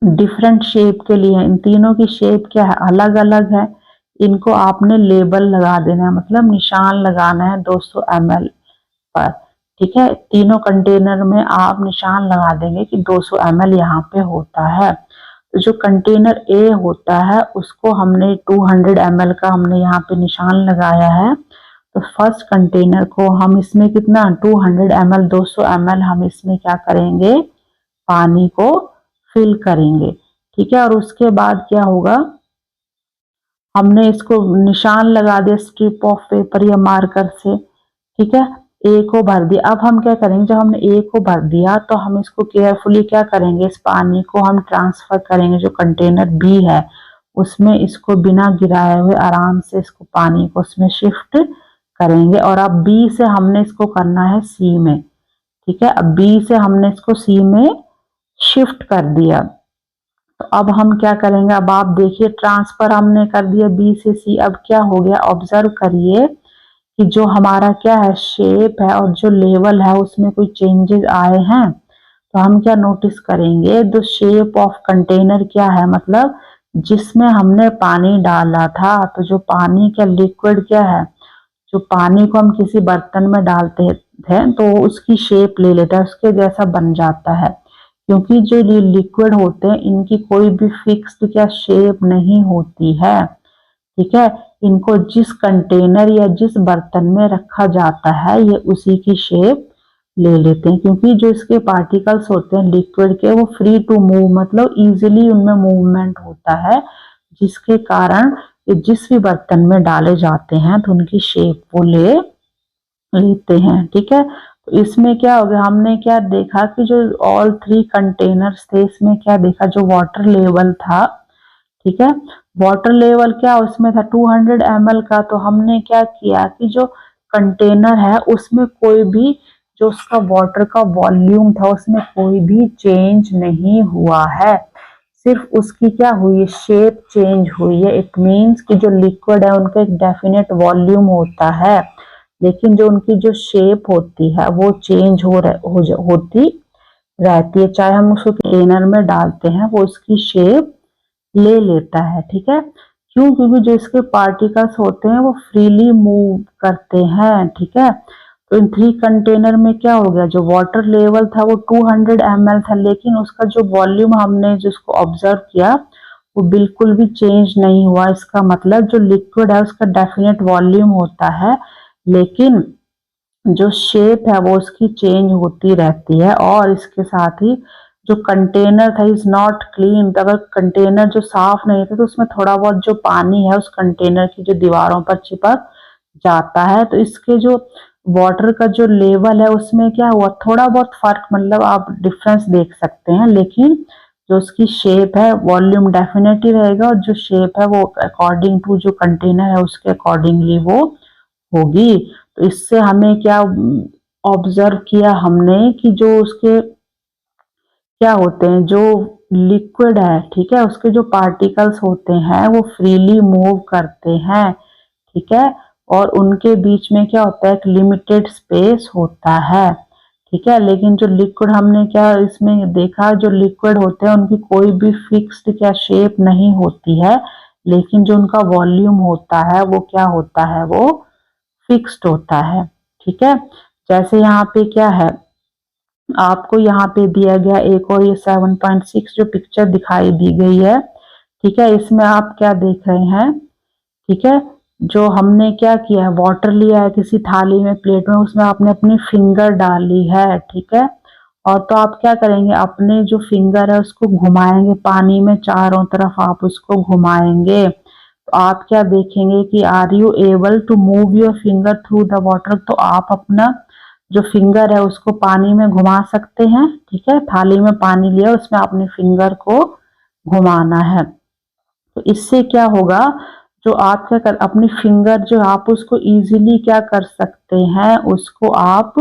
A: डिफरेंट शेप के लिए हैं। इन तीनों की शेप क्या है, अलग अलग है। इनको आपने लेबल लगा देना है, मतलब निशान लगाना है 200 ml पर। ठीक है, तीनों कंटेनर में आप निशान लगा देंगे कि 200 ml यहाँ पे होता है। तो जो कंटेनर ए होता है उसको हमने 200 ml का हमने यहाँ पे निशान लगाया है। तो फर्स्ट कंटेनर को हम इसमें कितना 200 ml 200 ml हम इसमें क्या करेंगे, पानी को फिल करेंगे। ठीक है, और उसके बाद क्या होगा, हमने इसको निशान लगा दिया स्ट्रिप ऑफ पेपर या मार्कर से। ठीक है, ए को भर दिया। अब हम क्या करेंगे, जब हमने ए को भर दिया तो हम इसको केयरफुली क्या करेंगे, इस पानी को हम ट्रांसफर करेंगे जो कंटेनर बी है उसमें, इसको बिना गिराए हुए आराम से इसको पानी को उसमें शिफ्ट करेंगे। और अब बी से हमने इसको करना है सी में। ठीक है, अब बी से हमने इसको सी में शिफ्ट कर दिया। तो अब हम क्या करेंगे, अब आप देखिए ट्रांसफर हमने कर दिया बी से सी। अब क्या हो गया, ऑब्जर्व करिए कि जो हमारा क्या है शेप है और जो लेवल है उसमें कोई चेंजेस आए हैं। तो हम क्या नोटिस करेंगे, द शेप ऑफ कंटेनर क्या है, मतलब जिसमें हमने पानी डाला था, तो जो पानी का लिक्विड क्या है, जो पानी को हम किसी बर्तन में डालते हैं तो उसकी शेप ले लेता है, उसके जैसा बन जाता है। क्योंकि जो लिक्विड होते हैं इनकी कोई भी फिक्स्ड क्या शेप नहीं होती है। ठीक है, इनको जिस कंटेनर या जिस बर्तन में रखा जाता है ये उसी की शेप ले लेते हैं। क्योंकि जो इसके पार्टिकल्स होते हैं लिक्विड के वो फ्री टू मूव, मतलब इजीली उनमें मूवमेंट होता है, जिसके कारण ये जिस भी बर्तन में डाले जाते हैं तो उनकी शेप वो ले लेते हैं। ठीक है, तो इसमें क्या हो गया, हमने क्या देखा कि जो ऑल 3 कंटेनर्स थे इसमें क्या देखा, जो वाटर लेवल था। ठीक है, वाटर लेवल क्या उसमें था 200 ml का। तो हमने क्या किया कि जो कंटेनर है उसमें कोई भी जो उसका वाटर का वॉल्यूम था उसमें कोई भी चेंज नहीं हुआ है, सिर्फ उसकी क्या हुई है, शेप चेंज हुई है। इट मीन्स कि जो लिक्विड है उनका एक डेफिनेट वॉल्यूम होता है, लेकिन जो उनकी जो शेप होती है वो चेंज होती रहती है। चाहे हम उसको कंटेनर में डालते हैं वो उसकी शेप ले लेता है। ठीक है, क्यों, क्योंकि जो इसके पार्टिकल्स होते हैं वो फ्रीली मूव करते हैं। ठीक है, तो इन 3 कंटेनर में क्या हो गया, जो वाटर लेवल था वो 200 ml था, लेकिन उसका जो वॉल्यूम हमने जिसको ऑब्जर्व किया वो बिल्कुल भी चेंज नहीं हुआ। इसका मतलब जो लिक्विड है उसका डेफिनेट वॉल्यूम होता है, लेकिन जो शेप है वो उसकी चेंज होती रहती है। और इसके साथ ही जो कंटेनर था इज नॉट क्लीन, अगर कंटेनर जो साफ नहीं था तो उसमें थोड़ा बहुत जो पानी है उस कंटेनर की जो दीवारों पर चिपक जाता है। तो इसके जो वाटर का जो लेवल है उसमें क्या हुआ, थोड़ा बहुत फर्क, मतलब आप डिफरेंस देख सकते हैं, लेकिन जो उसकी शेप है वॉल्यूम डेफिनेटली रहेगा, और जो शेप है वो अकॉर्डिंग टू जो कंटेनर है उसके अकॉर्डिंगली वो होगी। तो इससे हमें क्या ऑब्जर्व किया हमने कि जो उसके क्या होते हैं, जो लिक्विड है, ठीक है, उसके जो पार्टिकल्स होते हैं वो फ्रीली मूव करते हैं। ठीक है, और उनके बीच में क्या होता है, एक लिमिटेड स्पेस होता है, ठीक है। लेकिन जो लिक्विड हमने क्या इसमें देखा, जो लिक्विड होते हैं उनकी कोई भी फिक्स्ड क्या शेप नहीं होती है, लेकिन जो उनका वॉल्यूम होता है वो क्या होता है, वो फिक्स्ड होता है, ठीक है। जैसे यहाँ पे क्या है, आपको यहाँ पे दिया गया एक और ये 7.6 जो पिक्चर दिखाई दी गई है, ठीक है। इसमें आप क्या देख रहे हैं, ठीक है, जो हमने क्या किया है, वाटर लिया है किसी थाली में, प्लेट में, उसमें आपने अपनी फिंगर डाली है, ठीक है। और तो आप क्या करेंगे, अपने जो फिंगर है उसको घुमाएंगे पानी में, चारों तरफ आप उसको घुमाएंगे, तो आप क्या देखेंगे कि are you able to move your finger through the water, तो आप अपना जो फिंगर है उसको पानी में घुमा सकते हैं, ठीक है। थाली में पानी लिया, उसमें अपने फिंगर को घुमाना है, तो इससे क्या होगा, जो आप क्या कर, अपनी फिंगर जो आप उसको इजीली क्या कर सकते हैं, उसको आप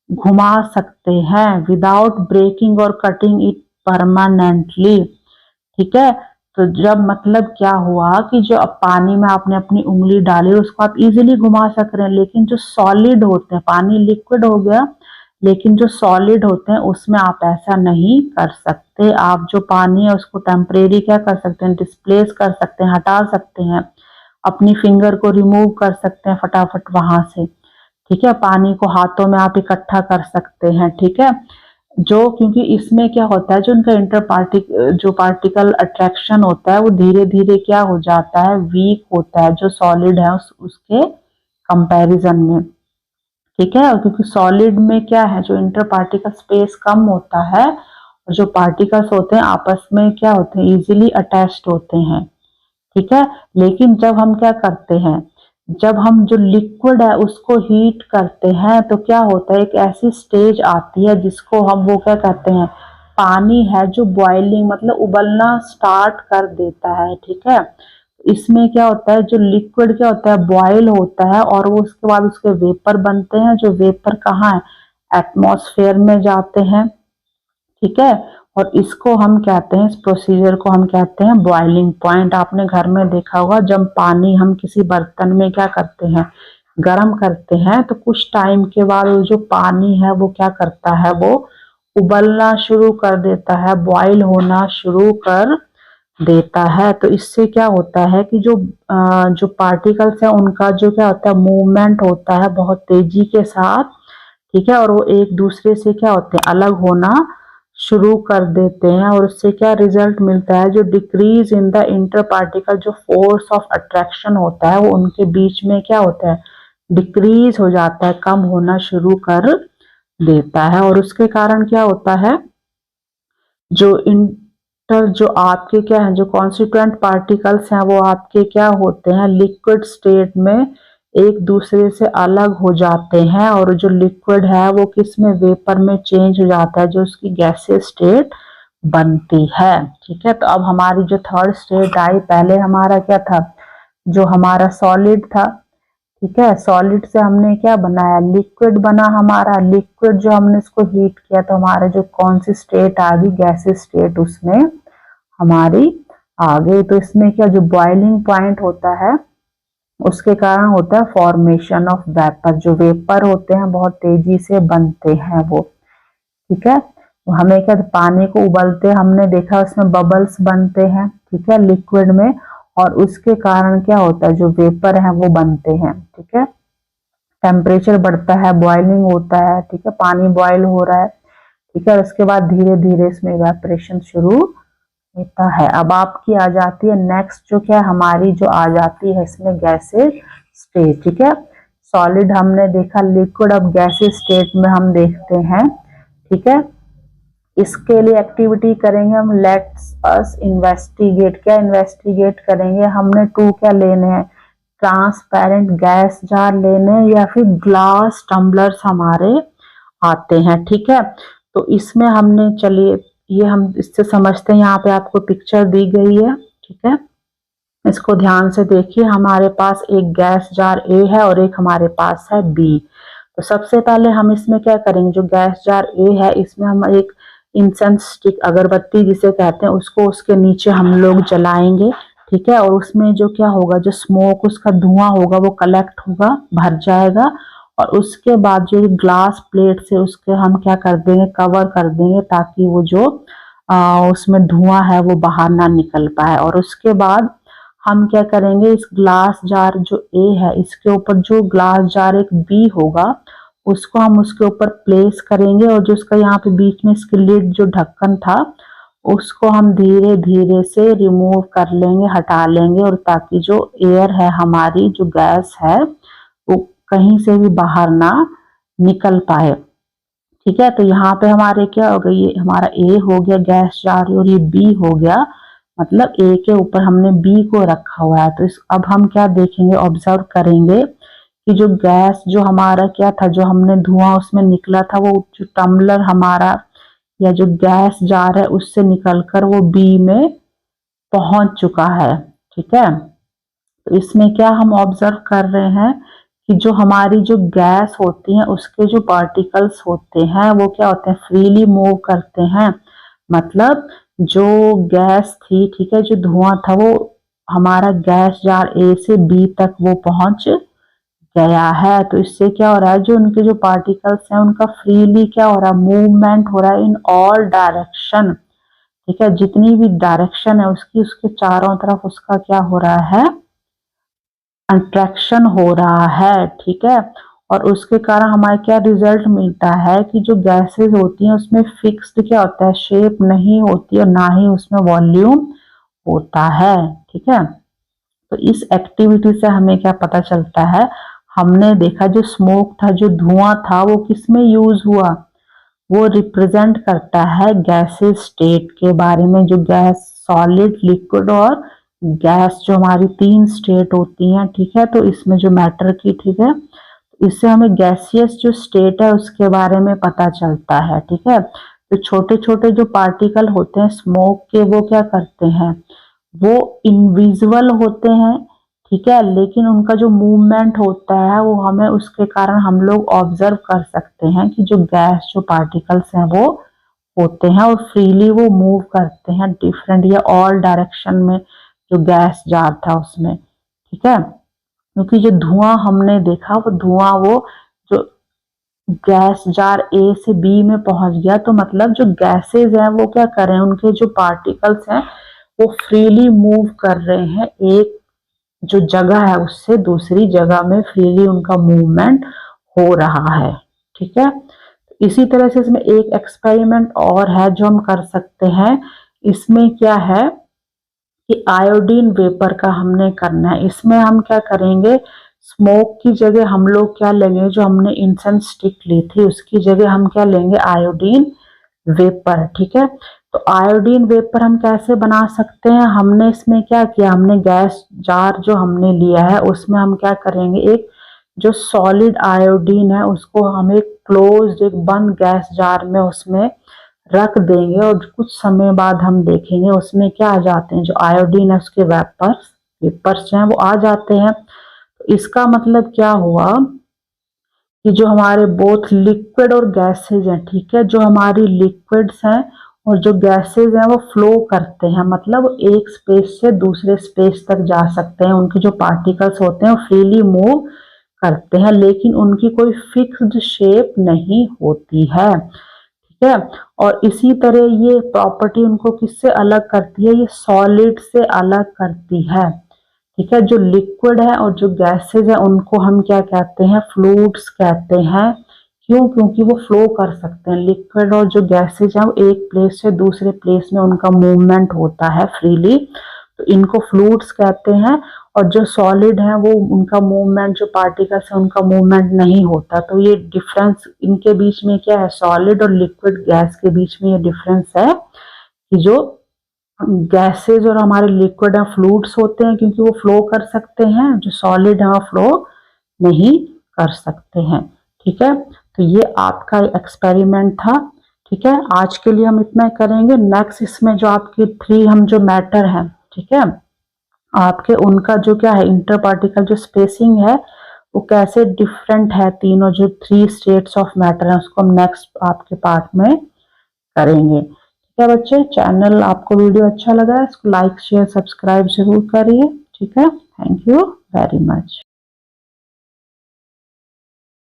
A: घुमा सकते हैं विदाउट ब्रेकिंग और कटिंग इट परमानेंटली, ठीक है। तो जब मतलब क्या हुआ कि जो अब पानी में आपने अपनी उंगली डाली उसको आप इजीली घुमा सक रहे हैं, लेकिन जो सॉलिड होते हैं, पानी लिक्विड हो गया, लेकिन जो सॉलिड होते हैं उसमें आप ऐसा नहीं कर सकते। आप जो पानी है उसको टेम्परेरी क्या कर सकते हैं, डिस्प्लेस कर सकते हैं, हटा सकते हैं, अपनी फिंगर को रिमूव कर सकते हैं फटाफट वहां से, ठीक है। पानी को हाथों में आप इकट्ठा कर सकते हैं, ठीक है। जो क्योंकि इसमें क्या होता है, जो उनका जो पार्टिकल अट्रैक्शन होता है वो धीरे धीरे क्या हो जाता है, वीक होता है, जो सॉलिड है उसके कंपैरिजन में, ठीक है। और क्योंकि सॉलिड में क्या है, जो इंटर पार्टिकल स्पेस कम होता है, और जो पार्टिकल्स होते हैं आपस में क्या होते हैं, इजीली अटैच्ड होते हैं, ठीक है। लेकिन जब हम क्या करते हैं, जब हम जो लिक्विड है उसको हीट करते हैं तो क्या होता है, एक ऐसी स्टेज आती है जिसको हम वो क्या कहते हैं, पानी है जो बॉइलिंग मतलब उबलना स्टार्ट कर देता है, ठीक है। इसमें क्या होता है, जो लिक्विड क्या होता है, बॉयल होता है, और वो उसके बाद उसके वेपर बनते हैं, जो वेपर कहाँ है, एटमॉस्फेयर में जाते हैं, ठीक है। और इसको हम कहते हैं, इस प्रोसीजर को हम कहते हैं बॉइलिंग पॉइंट। आपने घर में देखा होगा, जब पानी हम किसी बर्तन में क्या करते हैं, गर्म करते हैं, तो कुछ टाइम के बाद वो जो पानी है वो क्या करता है, वो उबलना शुरू कर देता है, बॉईल होना शुरू कर देता है। तो इससे क्या होता है कि जो पार्टिकल्स है उनका जो क्या होता है, मूवमेंट होता है बहुत तेजी के साथ, ठीक है। और वो एक दूसरे से क्या होते हैं, अलग होना शुरू कर देते हैं, और उससे क्या रिजल्ट मिलता है, जो decrease in the inter particle, जो फोर्स ऑफ अट्रैक्शन होता है वो उनके बीच में क्या होता है, डिक्रीज हो जाता है, कम होना शुरू कर देता है। और उसके कारण क्या होता है, जो इंटर जो आपके क्या है, जो कॉन्स्टिट्यूएंट पार्टिकल्स हैं वो आपके क्या होते हैं, लिक्विड स्टेट में एक दूसरे से अलग हो जाते हैं, और जो लिक्विड है वो किस में, वेपर में चेंज हो जाता है, जो उसकी गैसीय स्टेट बनती है, ठीक है। तो अब हमारी जो थर्ड स्टेट आई, पहले हमारा क्या था, जो हमारा सॉलिड था, ठीक है, सॉलिड से हमने क्या बनाया, लिक्विड बना हमारा, लिक्विड जो हमने इसको हीट किया तो हमारा जो कौन सी स्टेट आ गई, गैसीय स्टेट उसमें हमारी आ गई। तो इसमें क्या, जो बॉइलिंग पॉइंट होता है उसके कारण होता है फॉर्मेशन ऑफ वेपर, जो वेपर होते हैं बहुत तेजी से बनते हैं वो, ठीक है। तो हमें क्या, पानी को उबलते हमने देखा उसमें बबल्स बनते हैं, ठीक है, लिक्विड में, और उसके कारण क्या होता है, जो वेपर है वो बनते हैं, ठीक है। टेम्परेचर बढ़ता है, बॉइलिंग होता है, ठीक है, पानी बॉयल हो रहा है, ठीक है। उसके बाद धीरे धीरे इसमें इवेपोरेशन शुरू होता है। अब आपकी आ जाती है नेक्स्ट, जो क्या हमारी जो आ जाती है इसमें गैसेज स्टेट, ठीक है। सॉलिड हमने देखा, लिक्विड, अब गैसेज स्टेट में हम देखते हैं, ठीक है। इसके लिए एक्टिविटी करेंगे हम, लेट्स अस इन्वेस्टिगेट। क्या इन्वेस्टिगेट करेंगे, हमने टू क्या लेने हैं, ट्रांसपेरेंट गैस जार लेने हैं, या फिर ग्लास टम्बलर्स हमारे आते हैं, ठीक है। तो इसमें हमने, चलिए ये हम इससे समझते हैं, यहाँ पे आपको पिक्चर दी गई है, ठीक है। इसको ध्यान से देखिए, हमारे पास एक गैस जार ए है और एक हमारे पास है बी। तो सबसे पहले हम इसमें क्या करेंगे, जो गैस जार ए है इसमें हम एक इंसेंस स्टिक, अगरबत्ती जिसे कहते हैं, उसको उसके नीचे हम लोग जलाएंगे, ठीक है। और उसमें जो क्या होगा, जो स्मोक उसका धुआं होगा वो कलेक्ट होगा, भर जाएगा, और उसके बाद जो ग्लास प्लेट से उसके हम क्या कर देंगे, कवर कर देंगे, ताकि वो जो उसमें धुआं है वो बाहर ना निकल पाए। और उसके बाद हम क्या करेंगे, इस ग्लास जार जो ए है इसके ऊपर जो ग्लास जार एक बी होगा उसको हम उसके ऊपर प्लेस करेंगे, और जो उसका यहाँ पे बीच में इसकी लिड जो ढक्कन था उसको हम धीरे धीरे से रिमूव कर लेंगे, हटा लेंगे, और ताकि जो एयर है हमारी, जो गैस है वो कहीं से भी बाहर ना निकल पाए। ठीक है। तो यहाँ पे हमारे क्या हो गया, ये हमारा ए हो गया गैस जार, और ये बी हो गया, मतलब ए के ऊपर हमने बी को रखा हुआ है। तो अब हम क्या देखेंगे, ऑब्जर्व करेंगे कि जो गैस जो हमारा क्या था, जो हमने धुआं उसमें निकला था, वो जो टम्बलर हमारा या जो गैस जार है उससे निकलकर वो बी में पहुंच चुका है। ठीक है। तो इसमें क्या हम ऑब्जर्व कर रहे हैं कि जो हमारी जो गैस होती है उसके जो पार्टिकल्स होते हैं वो क्या होते हैं, फ्रीली मूव करते हैं। मतलब जो गैस थी, ठीक है, जो धुआं था वो हमारा गैस जार ए से बी तक वो पहुंच गया है। तो इससे क्या हो रहा है, जो उनके जो पार्टिकल्स हैं उनका फ्रीली क्या हो रहा है, मूवमेंट हो रहा है इन ऑल डायरेक्शन। ठीक है। जितनी भी डायरेक्शन है उसकी, उसके चारों तरफ उसका क्या हो रहा है, अट्रैक्शन हो रहा है। ठीक है। और उसके कारण हमारे क्या रिजल्ट मिलता है कि जो गैसेस होती हैं उसमें फिक्स्ड क्या होता है, शेप नहीं होती, और ना ही उसमें वॉल्यूम होता है। ठीक है। तो इस एक्टिविटी से हमें क्या पता चलता है, हमने देखा जो स्मोक था, जो धुआं था, वो किस में यूज हुआ, वो रिप्रेजेंट करता है गैसेस स्टेट के बारे में, जो गैस, सॉलिड, लिक्विड और गैस जो हमारी 3 स्टेट होती हैं। ठीक है। तो इसमें जो मैटर की, ठीक है, इससे हमें गैसियस जो स्टेट है उसके बारे में पता चलता है। ठीक है। तो छोटे छोटे जो पार्टिकल होते हैं स्मोक के, वो क्या करते हैं, वो इनविजिबल होते हैं। ठीक है। लेकिन उनका जो मूवमेंट होता है वो हमें, उसके कारण हम लोग ऑब्जर्व कर सकते हैं कि जो गैस जो पार्टिकल्स हैं वो होते हैं, और फ्रीली वो मूव करते हैं डिफरेंट या ऑल डायरेक्शन में जो गैस जार था उसमें। ठीक है। क्योंकि जो धुआं हमने देखा, वो धुआं वो जो गैस जार ए से बी में पहुंच गया, तो मतलब जो गैसेज हैं वो क्या कर रहे हैं, उनके जो पार्टिकल्स हैं वो फ्रीली मूव कर रहे हैं, एक जो जगह है उससे दूसरी जगह में फ्रीली उनका मूवमेंट हो रहा है। ठीक है। इसी तरह से इसमें एक एक्सपेरिमेंट और है जो हम कर सकते हैं। इसमें क्या है कि आयोडीन वेपर का हमने करना है। इसमें हम क्या करेंगे, स्मोक की जगह हम लोग क्या लेंगे, जो हमने इंसेंस स्टिक ली थी उसकी जगह हम क्या लेंगे, आयोडीन वेपर। ठीक है। तो आयोडीन वेपर हम कैसे बना सकते हैं, हमने इसमें क्या किया, हमने गैस जार जो हमने लिया है उसमें हम क्या करेंगे, एक जो सॉलिड आयोडीन है उसको हम एक क्लोज्ड, एक बंद गैस जार में उसमें रख देंगे, और कुछ समय बाद हम देखेंगे उसमें क्या आ जाते हैं, जो आयोडीन है उसके वेपर्स वेपर्स जो हैं वो आ जाते हैं। तो इसका मतलब क्या हुआ कि जो हमारे बोथ लिक्विड और गैसेज हैं, ठीक है, जो हमारी लिक्विड्स हैं और जो गैसेज हैं वो फ्लो करते हैं, मतलब एक स्पेस से दूसरे स्पेस तक जा सकते हैं, उनके जो पार्टिकल्स होते हैं वो फ्रीली मूव करते हैं, लेकिन उनकी कोई फिक्स्ड शेप नहीं होती है। ठीक है। और इसी तरह ये प्रॉपर्टी उनको किससे अलग करती है, ये सॉलिड से अलग करती है। ठीक है। जो लिक्विड है और जो गैसेज है उनको हम क्या कहते हैं, फ्लूइड्स कहते हैं। क्यों? क्योंकि वो फ्लो कर सकते हैं। लिक्विड और जो गैसेज है वो एक प्लेस से दूसरे प्लेस में उनका मूवमेंट होता है फ्रीली, तो इनको फ्लूइड्स कहते हैं। और जो सॉलिड है वो उनका मूवमेंट, जो पार्टिकल्स है उनका मूवमेंट नहीं होता। तो ये डिफरेंस इनके बीच में क्या है, सॉलिड और लिक्विड गैस के बीच में ये डिफरेंस है कि जो गैसेज और हमारे लिक्विड है फ्लूइड्स होते हैं क्योंकि वो फ्लो कर सकते हैं, जो सॉलिड है वो फ्लो नहीं कर सकते हैं। ठीक है। तो ये आपका एक्सपेरिमेंट था। ठीक है। आज के लिए हम इतना करेंगे। नेक्स्ट इसमें जो आपके 3 हम जो मैटर हैं, ठीक है, आपके उनका जो क्या है, इंटर पार्टिकल जो स्पेसिंग है वो कैसे डिफरेंट है, तीनों जो 3 स्टेट्स ऑफ मैटर है उसको हम नेक्स्ट आपके पार्ट में करेंगे। है बच्चे, चैनल आपको वीडियो अच्छा लगा है इसको लाइक शेयर सब्सक्राइब जरूर करिए। ठीक है, थैंक यू वेरी मच।